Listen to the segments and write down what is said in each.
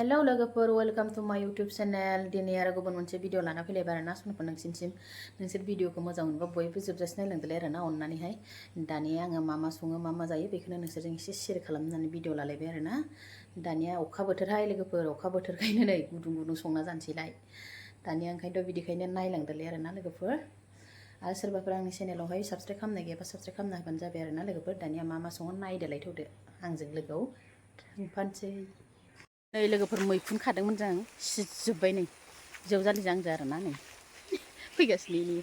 Hello लोगोफोर welcome to माय YouTube channel दिनै आरो गुबुन मोनसे भिडिअ लाना फैलायबाय आरोना समफोर नोंसोर भिडिअखौ मोजां मोनबा बयबो जोबजासे नायलांदोलाय आरोना अननानैहाय दानिया आङो मा सङो मा जायो बेखौनो नोंसोरजों एसे शेयार खालामनानै भिडिअ लालायबाय आरोना दानिया अखा बोथोरहाय लोगोफोर अखा बोथोरखायनो नै गुदुं संना जानोसैलाय दानिया ओंखायनोथ' बिदिखायनो नायलांदोलाय आरोना लोगोफोर आरो सोरबाफोर आंनि चेनेलावहाय साबस्क्राइब खालामनाय गैयाबा साबस्क्राइब खालामना होबानो जाबाय आरोना लोगोफोर दानिया मा सङो नायदोलाय थौदो आंजों लोगोआव थांफानोसै नै लोगोफोर मैखुन खादोंमोन जों सिजोब्बाय नै जौजालिजों आंजों आरोना नै फैगासिनो नै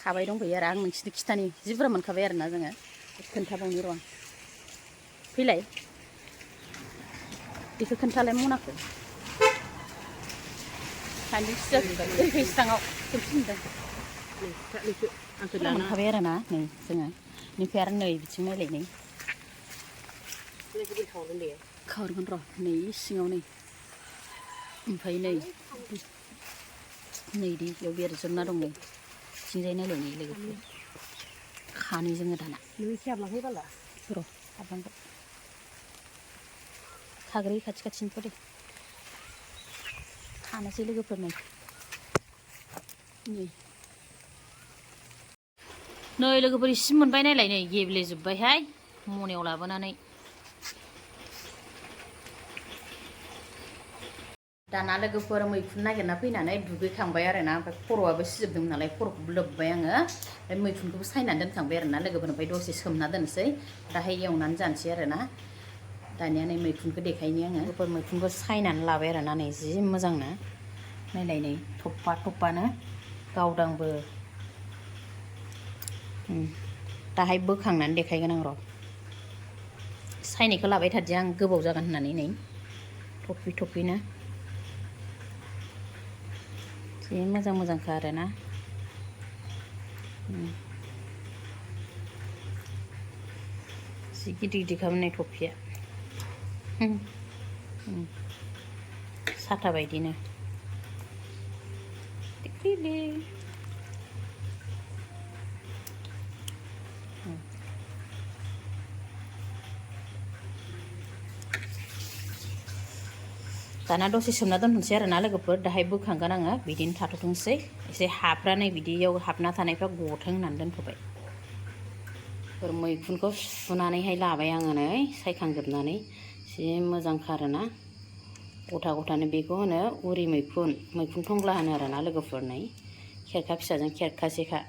खाबाय दंफैयो आरो आं नोंसिनो खिथानि जि बुरजा मोनखाबाय आरोना जोङो खोन्थाबावनि र' आं फैलाय बेखौ खोन्थालाय मनाखौ सानैजों सिजाजोब्बाय ओरै फैस्राङाव खोन्थिनदों मोनखाबाय आरोना नै जोङो बेनिफ्राय आरो नै बिथिं नायलाय नै खावरगोन र' नै सिङाव नै ओमफ्राय नै दि बेयाव बेरजोबना दं नै थिंजाय नायलाय नै लोगोफोर खानि जोङो दाना हाबलांहाय बाला र' हाबलांबाय खाग्रोयो खाथिनिथ' दे खानोसै लोगोफोर नै लोगोफोर इसे मोनबाय नायलाय नै गेब्लेजोब्बायहाय मनायाव लाबोनानै दाना लोगोफोर मैखुन नागिरना फैनानै दुगैखांबाय आरोना ओमफ्राय खर'आबो सिजोबदोंमोन नालाय खर'खौबो लोब्बाय आङो ओमफ्राय मैखुनखौबो सायनानै दोनखांबाय आरोना लोगोफोर ओमफ्राय दसे सोमना दोनसै दाहाय एवनानै जानोसै आरोना दानिया नै मैखुनखौ देखायनि आङो लोगोफोर मैखुनखौ सायनानै लाबाय आरोना नै जि मोजांनो नायलाय नै थफ्फानो गावदांबो दाहाय बोखांनानै देखायगोन आं र' सायनायखौ लाबाय थादि आं गोबाव जागोन होननानै नै थफ्फिनो जि मोजांखा आरोना जि गिदिरखामोन नै थफ्फिया साथा बायदिनो दाना दसे सोमना दोनथ'नोसै आरोना लोगोफोर दाहाय बोखांगोन आङो बिदिनो थाथ'थोंसै एसे हाफ्रा नै बिदियाव हाबना थानायफ्रा गथों होननानै दोनथ'बाय मैखुनखौ सुनानैहाय लाबाय आङो नै सायखांजोबनानै जि मोजांखा आरोना गथानो बेखौ होनो उरि मैखुन थंग्ला होनो आरोना लोगोफोर नै खेरखा फिसाजों खेरखासेखा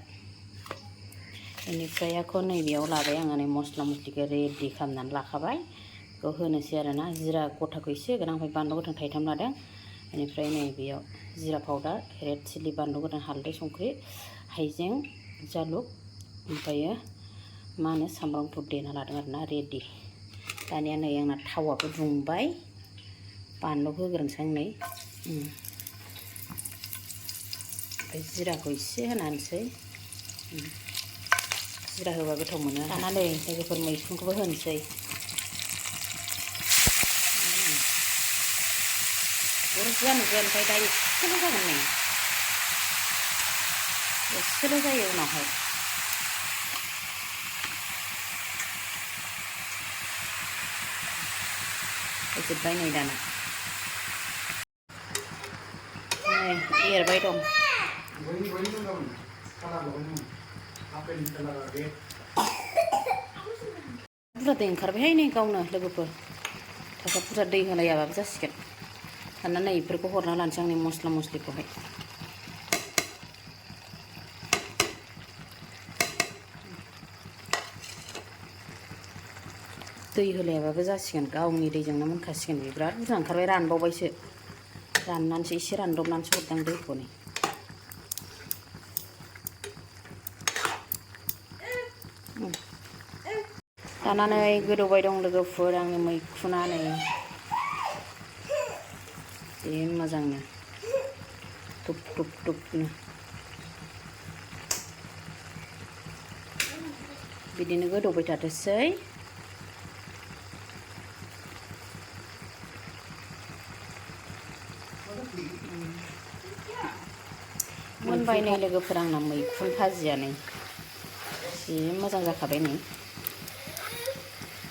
बेनिफ्राय आखौ नैबेयाव लाबाय आङो नै मस्ला मस्लिखौ रेडि खालामनानै लाखाबाय बेखौ होनोसै आरोना जिरा गथाखौ एसे होगोन ओमफ्राय बानलु गोथां थाइथाम लादों बेनिफ्राय नै बेयाव जिरा पाउडार रेड चिलि बानलु गोथां हालदै संख्रि हाइजें जालुक ओमफ्रायो मा होनो सामब्राम गुफुर देना लादों आरोना रेडि दानिया नै आंना थावाबो दुंबाय बानलुखौ होग्रोनोसै आं नै ओमफ्राय जिराखौ एसे होनानैसै जिरा होबा गोथाव मोनो दाना नै लोगोफोर मैखुनखौबो होनोसै बुरजा नुगोन ओमफ्राय दा एसेल' जागोन नै एसेल' जायो उनावहाय जोब्बाय नै दाना नै एरबाय दं बुरजा दै ओंखारबायहाय नै गावनो लोगोफोर थाखा बुरजा दै होलायाबाबो जासिगोन दाना नै बेफोरखौ हरना लानोसै आंनि मस्ला मस्लिखौहाय दै होलायाबाबो जासिगोन गावनि दैजोंनो मोनखासिगोन बे बिराद बुरजा ओंखारबाय रानबावबायसो राननानैसो एसे रानदबनानैसो हरदां दैखौ नै दाना नै गोदौबाय दं लोगोफोर आंनि मैखुना नै जि मोजांनो टुप बिदिनो गोदौबाय थाथोंसै मोनबाय नै लोगोफोर आंना मैखुन भाजिया नै जि मोजां जाखाबाय नै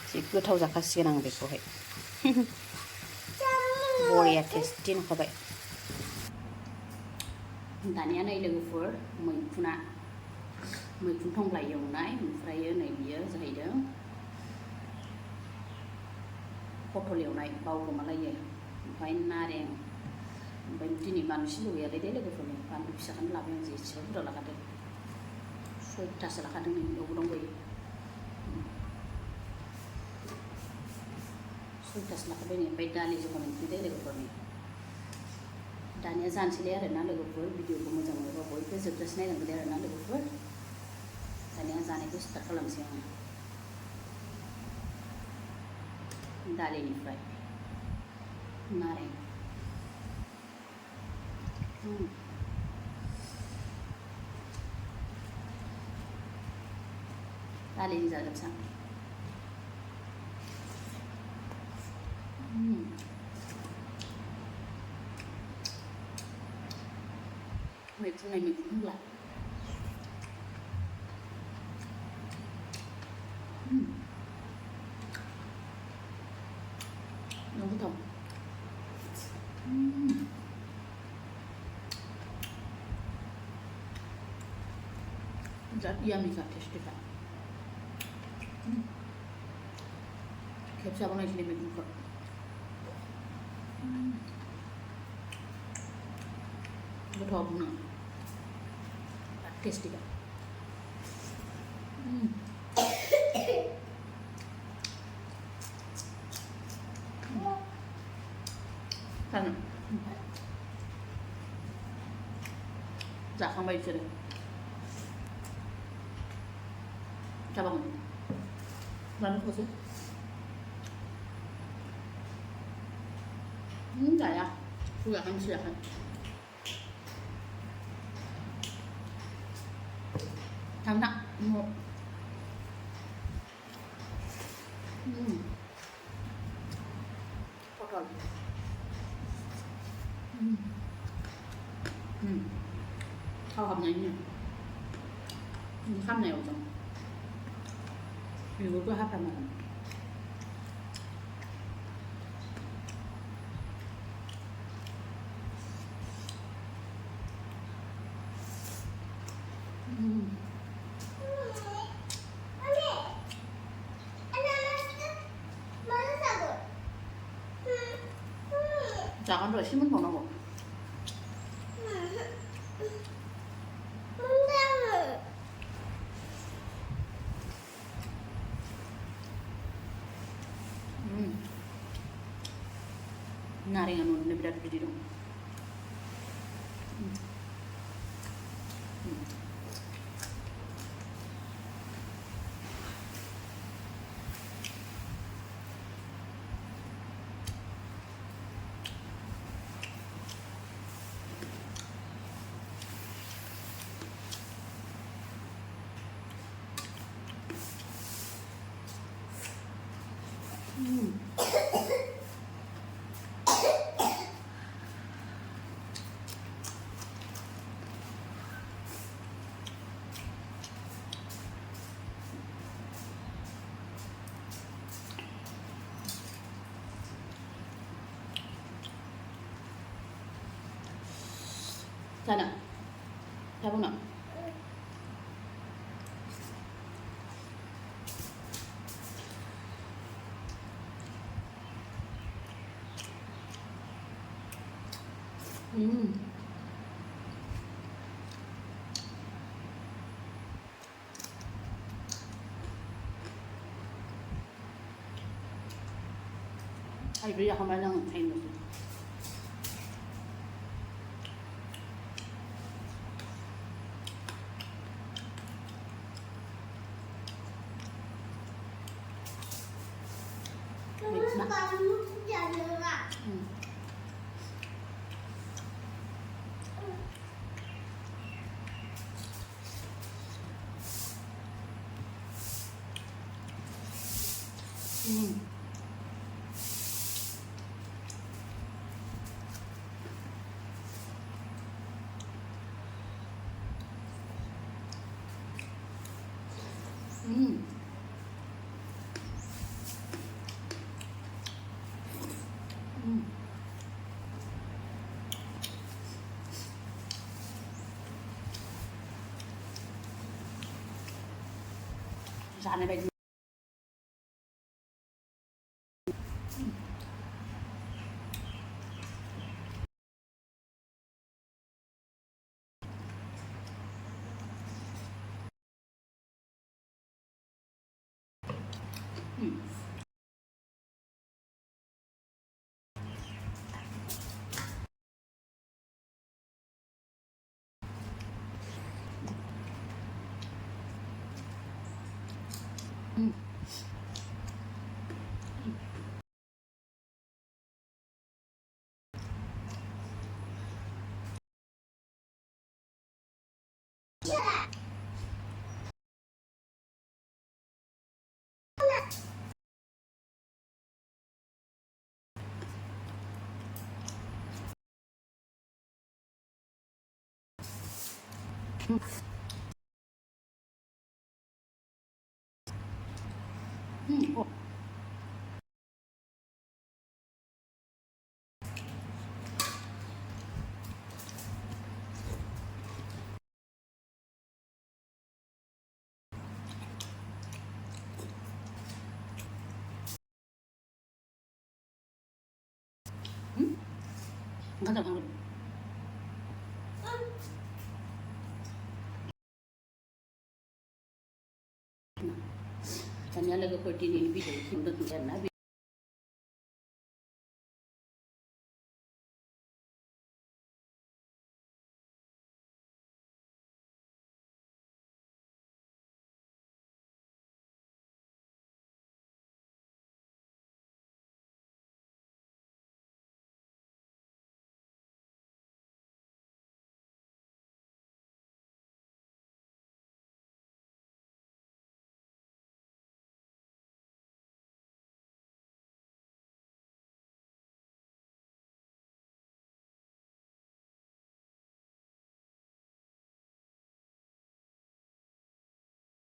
जि गोथाव जाखासिगोन आं बेखौहाय बरिया टेस्टि नुखाबाय दानिया नै लोगोफोर मैखुन थंग्ला एवनाय ओमफ्राय नै बियो जाहैदों पटल एवनाय बावगोमालायो ओमफ्राय नारें ओमफ्राय दिनै बानलु सिब्र गैयालै दे लोगोफोरनि बानलु फिसाखौनो लाबाय आं एसेबां बुरजा लाखादों 6थासो लाखादों नै बेयावबो दंबायो 6थासो लाखाबाय नै ओमफ्राय दालि जहल ओंख्रि दे लोगोफोरनि दानिया जानोसैलाय आरोना लोगोफोर भिडिअखौ मोजां मोनोबा बयबो जोबजासे नायनांगोन आरोना लोगोफोर दानिया जानायखौ स्टार्ट खालामसै आङो दालिनिफ्राय नारें दालिनि जाजोबसां मैखुन होनब्ला गोथाव बिराद यामिखा टेस्टिखा खेबसे बानायसै मैखुनखौ गोथाव बुंनो बिराद टेस्टिखा जाखांबाय बिसोरो जाबागोन जानो खौसो जाया सुगाखां सुगाखां थांना पटल थाव हाबनायनि खामनायाव दं बिगुरखौ हाफ्रामनांगोन जागोन र' एसे मोनबावनांगौ नारेंआ न'निनो बिराद बिदै दं Sana, sabu na. Ay, bili ako man ng kain mo. जानाय बायदि Enggak tahu kan. Tanya lagi kau di ini video, kita tu kan